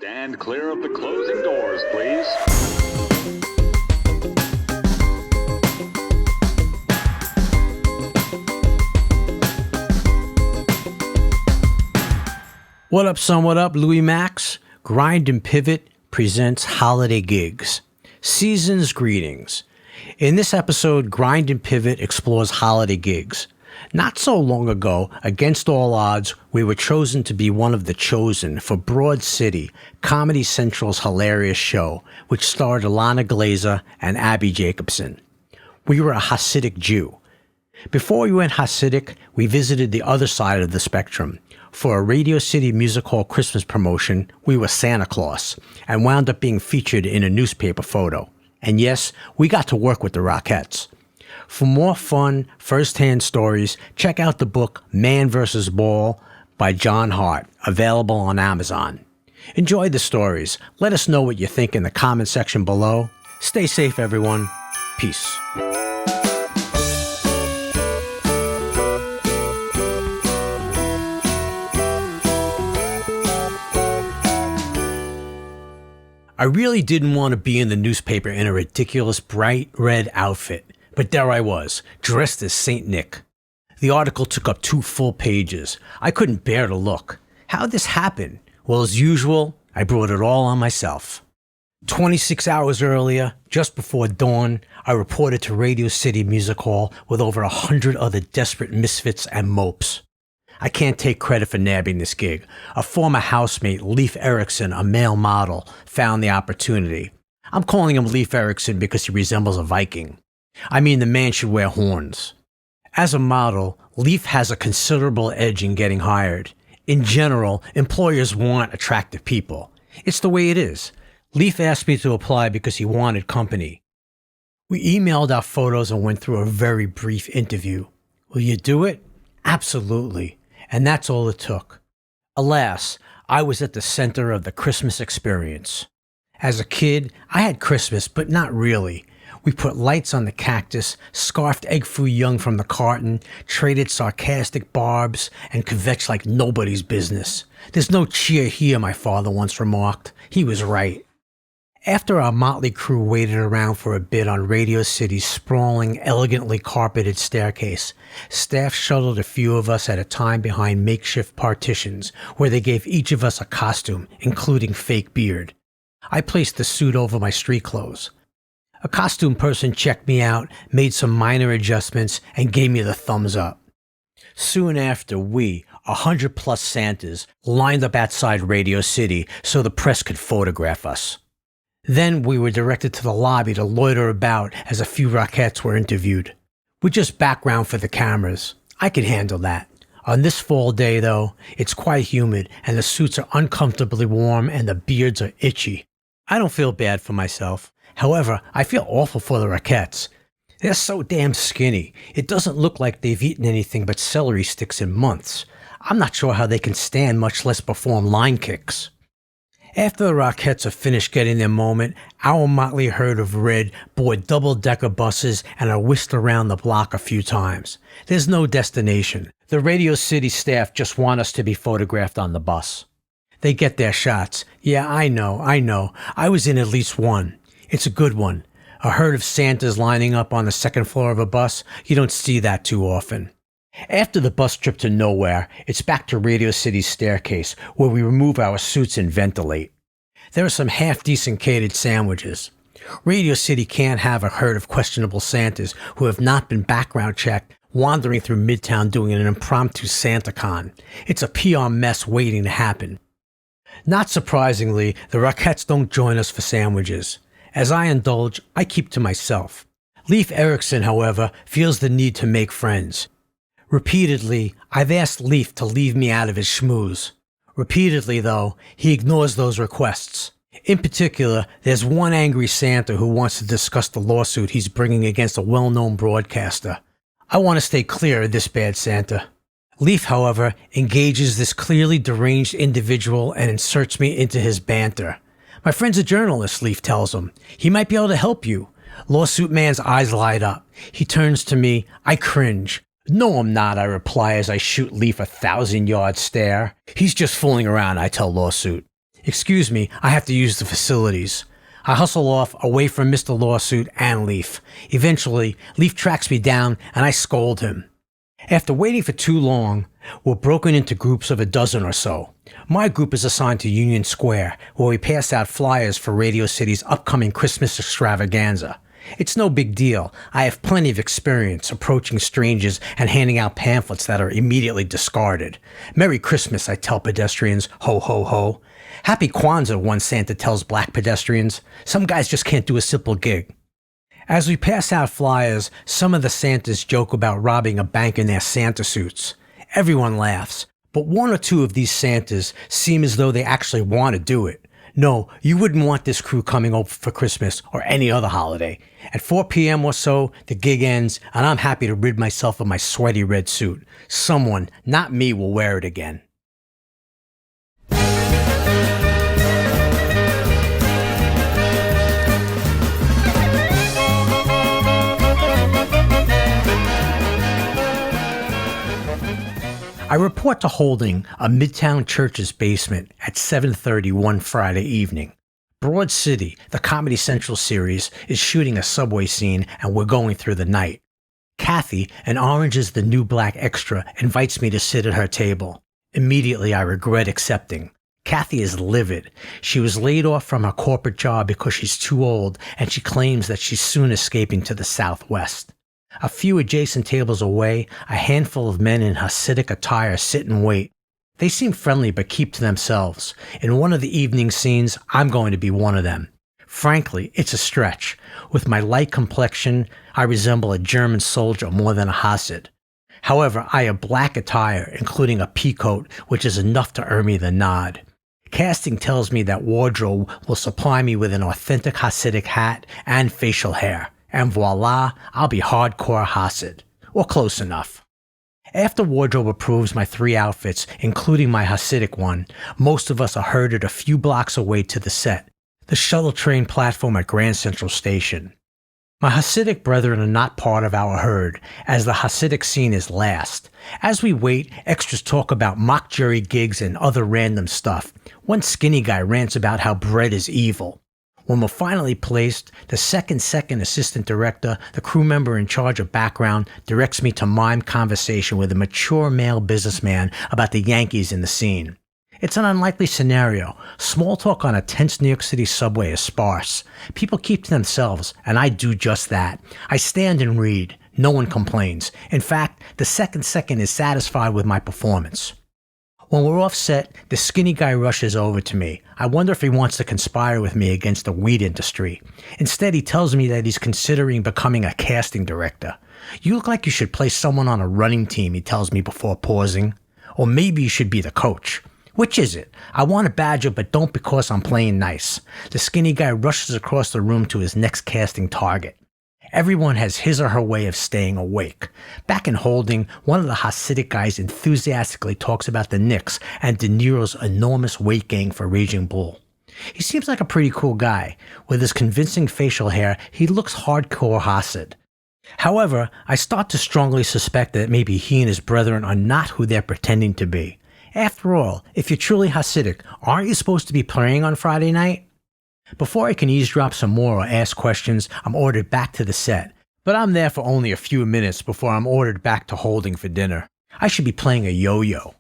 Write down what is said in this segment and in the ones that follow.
Stand clear of the closing doors, please. What up, son? What up? Louie Max. Grind&Pivot presents Holiday Gigs. Season's greetings. In this episode, Grind&Pivot explores holiday gigs. Not so long ago, against all odds, we were chosen to be one of the chosen for Broad City, Comedy Central's hilarious show, which starred Ilana Glazer and Abbi Jacobson. We were a Hasidic Jew. Before we went Hasidic, we visited the other side of the spectrum. For a Radio City Music Hall Christmas promotion, we were Santa Claus and wound up being featured in a newspaper photo. And yes, we got to work with the Rockettes. For more fun, first-hand stories, check out the book Man vs. Ball by John Hart, available on Amazon. Enjoy the stories. Let us know what you think in the comment section below. Stay safe, everyone. Peace. I really didn't want to be in the newspaper in a ridiculous bright red outfit, but there I was, dressed as Saint Nick. The article took up 2 full pages. I couldn't bear to look. How'd this happen? Well, as usual, I brought it all on myself. 26 hours earlier, just before dawn, I reported to Radio City Music Hall with over 100 other desperate misfits and mopes. I can't take credit for nabbing this gig. A former housemate, Leif Erikson, a male model, found the opportunity. I'm calling him Leif Erikson because he resembles a Viking. I mean, the man should wear horns. As a model, Leif has a considerable edge in getting hired. In general, employers want attractive people. It's the way it is. Leif asked me to apply because he wanted company. We emailed our photos and went through a very brief interview. Will you do it? Absolutely. And that's all it took. Alas, I was at the center of the Christmas experience. As a kid, I had Christmas, but not really. We put lights on the cactus, scarfed egg foo young from the carton, traded sarcastic barbs, and kvetched like nobody's business. There's no cheer here, my father once remarked. He was right. After our motley crew waited around for a bit on Radio City's sprawling, elegantly carpeted staircase, staff shuttled a few of us at a time behind makeshift partitions, where they gave each of us a costume, including fake beard. I placed the suit over my street clothes. A costume person checked me out, made some minor adjustments, and gave me the thumbs up. Soon after, we, 100+ Santas, lined up outside Radio City so the press could photograph us. Then we were directed to the lobby to loiter about as a few Rockettes were interviewed. We're just background for the cameras. I could handle that. On this fall day, though, it's quite humid and the suits are uncomfortably warm and the beards are itchy. I don't feel bad for myself. However, I feel awful for the Rockettes. They're so damn skinny. It doesn't look like they've eaten anything but celery sticks in months. I'm not sure how they can stand, much less perform line kicks. After the Rockettes are finished getting their moment, our motley herd of red board double-decker buses and are whisked around the block a few times. There's no destination. The Radio City staff just want us to be photographed on the bus. They get their shots. Yeah, I know. I was in at least one. It's a good one. A herd of Santas lining up on the second floor of a bus, you don't see that too often. After the bus trip to nowhere, it's back to Radio City's staircase, where we remove our suits and ventilate. There are some half-decent catered sandwiches. Radio City can't have a herd of questionable Santas who have not been background checked wandering through Midtown doing an impromptu SantaCon. It's a PR mess waiting to happen. Not surprisingly, the Rockettes don't join us for sandwiches. As I indulge, I keep to myself. Leif Erikson, however, feels the need to make friends. Repeatedly, I've asked Leif to leave me out of his schmooze. Repeatedly, though, he ignores those requests. In particular, there's one angry Santa who wants to discuss the lawsuit he's bringing against a well-known broadcaster. I want to stay clear of this bad Santa. Leif, however, engages this clearly deranged individual and inserts me into his banter. My friend's a journalist, Leif tells him. He might be able to help you. Lawsuit man's eyes light up. He turns to me. I cringe. No, I'm not, I reply as I shoot Leif a 1,000-yard stare. He's just fooling around, I tell Lawsuit. Excuse me, I have to use the facilities. I hustle off away from Mr. Lawsuit and Leaf. Eventually, Leaf tracks me down and I scold him. After waiting for too long, we're broken into groups of a dozen or so. My group is assigned to Union Square, where we pass out flyers for Radio City's upcoming Christmas extravaganza. It's no big deal. I have plenty of experience approaching strangers and handing out pamphlets that are immediately discarded. Merry Christmas, I tell pedestrians. Ho, ho, ho. Happy Kwanzaa, one Santa tells black pedestrians. Some guys just can't do a simple gig. As we pass out flyers, some of the Santas joke about robbing a bank in their Santa suits. Everyone laughs, but one or two of these Santas seem as though they actually want to do it. No, you wouldn't want this crew coming over for Christmas or any other holiday. At 4 p.m. or so, the gig ends, and I'm happy to rid myself of my sweaty red suit. Someone, not me, will wear it again. I report to holding a Midtown Church's basement at 7:30 one Friday evening. Broad City, the Comedy Central series, is shooting a subway scene and we're going through the night. Kathy, an Orange is the New Black extra, invites me to sit at her table. Immediately I regret accepting. Kathy is livid. She was laid off from her corporate job because she's too old and she claims that she's soon escaping to the Southwest. A few adjacent tables away, a handful of men in Hasidic attire sit and wait. They seem friendly but keep to themselves. In one of the evening scenes, I'm going to be one of them. Frankly, it's a stretch. With my light complexion, I resemble a German soldier more than a Hasid. However, I have black attire, including a peacoat, which is enough to earn me the nod. Casting tells me that wardrobe will supply me with an authentic Hasidic hat and facial hair. And voila, I'll be hardcore Hasid. Or close enough. After wardrobe approves my 3 outfits, including my Hasidic one, most of us are herded a few blocks away to the set, the shuttle train platform at Grand Central Station. My Hasidic brethren are not part of our herd, as the Hasidic scene is last. As we wait, extras talk about mock jury gigs and other random stuff. One skinny guy rants about how bread is evil. When we're finally placed, the second assistant director, the crew member in charge of background, directs me to mime conversation with a mature male businessman about the Yankees in the scene. It's an unlikely scenario. Small talk on a tense New York City subway is sparse. People keep to themselves, and I do just that. I stand and read. No one complains. In fact, the second is satisfied with my performance. When we're off set, the skinny guy rushes over to me. I wonder if he wants to conspire with me against the weed industry. Instead, he tells me that he's considering becoming a casting director. You look like you should place someone on a running team, he tells me before pausing. Or maybe you should be the coach. Which is it? I want a badger, but don't because I'm playing nice. The skinny guy rushes across the room to his next casting target. Everyone has his or her way of staying awake. Back in holding, one of the Hasidic guys enthusiastically talks about the Knicks and De Niro's enormous weight gain for Raging Bull. He seems like a pretty cool guy. With his convincing facial hair, he looks hardcore Hasid. However, I start to strongly suspect that maybe he and his brethren are not who they're pretending to be. After all, if you're truly Hasidic, aren't you supposed to be praying on Friday night? Before I can eavesdrop some more or ask questions, I'm ordered back to the set. But I'm there for only a few minutes before I'm ordered back to holding for dinner. I should be playing a yo-yo.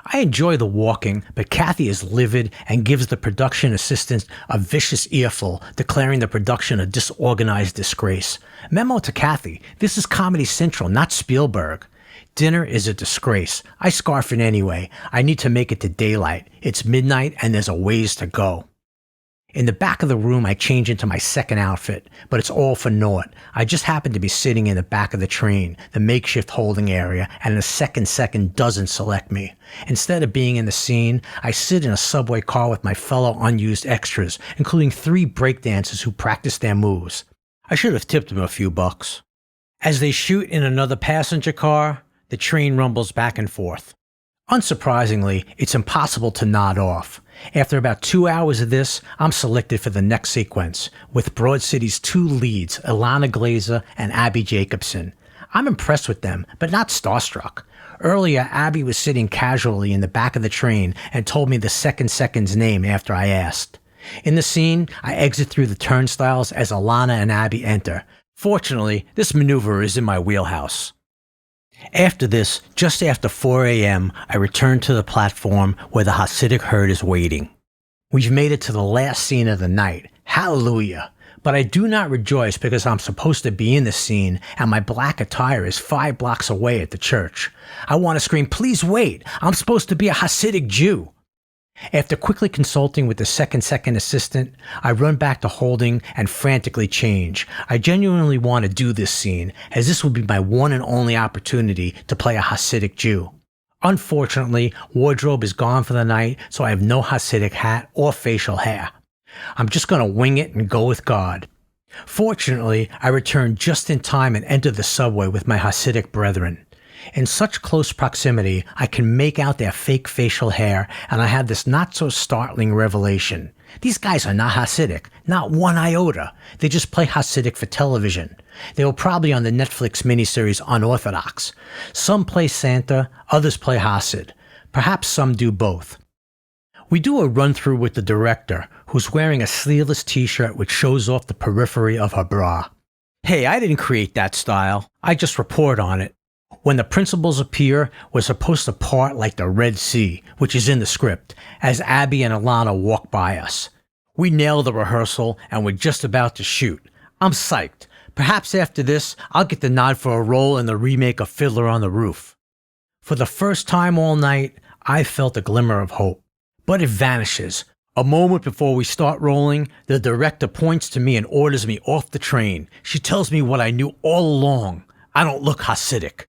I enjoy the walking, but Kathy is livid and gives the production assistant a vicious earful, declaring the production a disorganized disgrace. Memo to Kathy, this is Comedy Central, not Spielberg. Dinner is a disgrace. I scarf it anyway. I need to make it to daylight. It's midnight and there's a ways to go. In the back of the room, I change into my second outfit, but it's all for naught. I just happen to be sitting in the back of the train, the makeshift holding area, and the second doesn't select me. Instead of being in the scene, I sit in a subway car with my fellow unused extras, including 3 breakdancers who practice their moves. I should have tipped them a few bucks. As they shoot in another passenger car, the train rumbles back and forth. Unsurprisingly, it's impossible to nod off. After about 2 hours of this, I'm selected for the next sequence, with Broad City's 2 leads, Ilana Glazer and Abbi Jacobson. I'm impressed with them, but not starstruck. Earlier, Abbi was sitting casually in the back of the train and told me the second's name after I asked. In the scene, I exit through the turnstiles as Ilana and Abbi enter. Fortunately, this maneuver is in my wheelhouse. After this, just after 4 a.m., I return to the platform where the Hasidic herd is waiting. We've made it to the last scene of the night. Hallelujah! But I do not rejoice because I'm supposed to be in the scene and my black attire is 5 blocks away at the church. I want to scream, please wait! I'm supposed to be a Hasidic Jew! After quickly consulting with the second assistant, I run back to holding and frantically change. I genuinely want to do this scene, as this will be my one and only opportunity to play a Hasidic Jew. Unfortunately, wardrobe is gone for the night, so I have no Hasidic hat or facial hair. I'm just going to wing it and go with God. Fortunately, I return just in time and enter the subway with my Hasidic brethren. In such close proximity, I can make out their fake facial hair, and I have this not-so-startling revelation. These guys are not Hasidic, not one iota. They just play Hasidic for television. They were probably on the Netflix miniseries Unorthodox. Some play Santa, others play Hasid. Perhaps some do both. We do a run-through with the director, who's wearing a sleeveless t-shirt which shows off the periphery of her bra. Hey, I didn't create that style. I just report on it. When the principals appear, we're supposed to part like the Red Sea, which is in the script, as Abbi and Ilana walk by us. We nail the rehearsal, and we're just about to shoot. I'm psyched. Perhaps after this, I'll get the nod for a role in the remake of Fiddler on the Roof. For the first time all night, I felt a glimmer of hope. But it vanishes. A moment before we start rolling, the director points to me and orders me off the train. She tells me what I knew all along. I don't look Hasidic.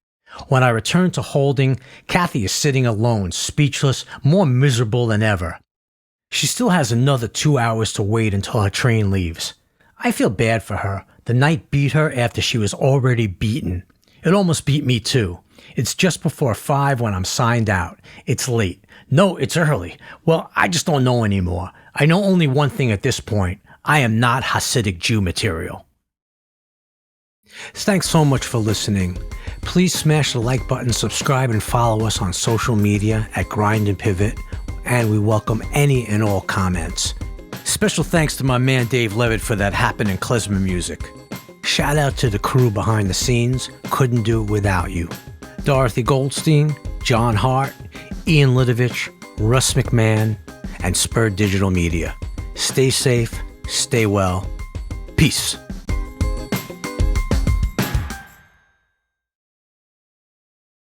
When I return to holding, Kathy is sitting alone, speechless, more miserable than ever. She still has another 2 hours to wait until her train leaves. I feel bad for her. The night beat her after she was already beaten. It almost beat me too. It's just before 5 when I'm signed out. It's late. No, it's early. Well, I just don't know anymore. I know only one thing at this point. I am not Hasidic Jew material. Thanks so much for listening. Please smash the like button, subscribe, and follow us on social media at Grind&Pivot, and we welcome any and all comments. Special thanks to my man Dave Levitt for that happening klezmer music. Shout out to the crew behind the scenes. Couldn't do it without you. Dorothy Goldstein, John Hart, Ian Lidovich, Russ McMahon, and Spur Digital Media. Stay safe, stay well. Peace.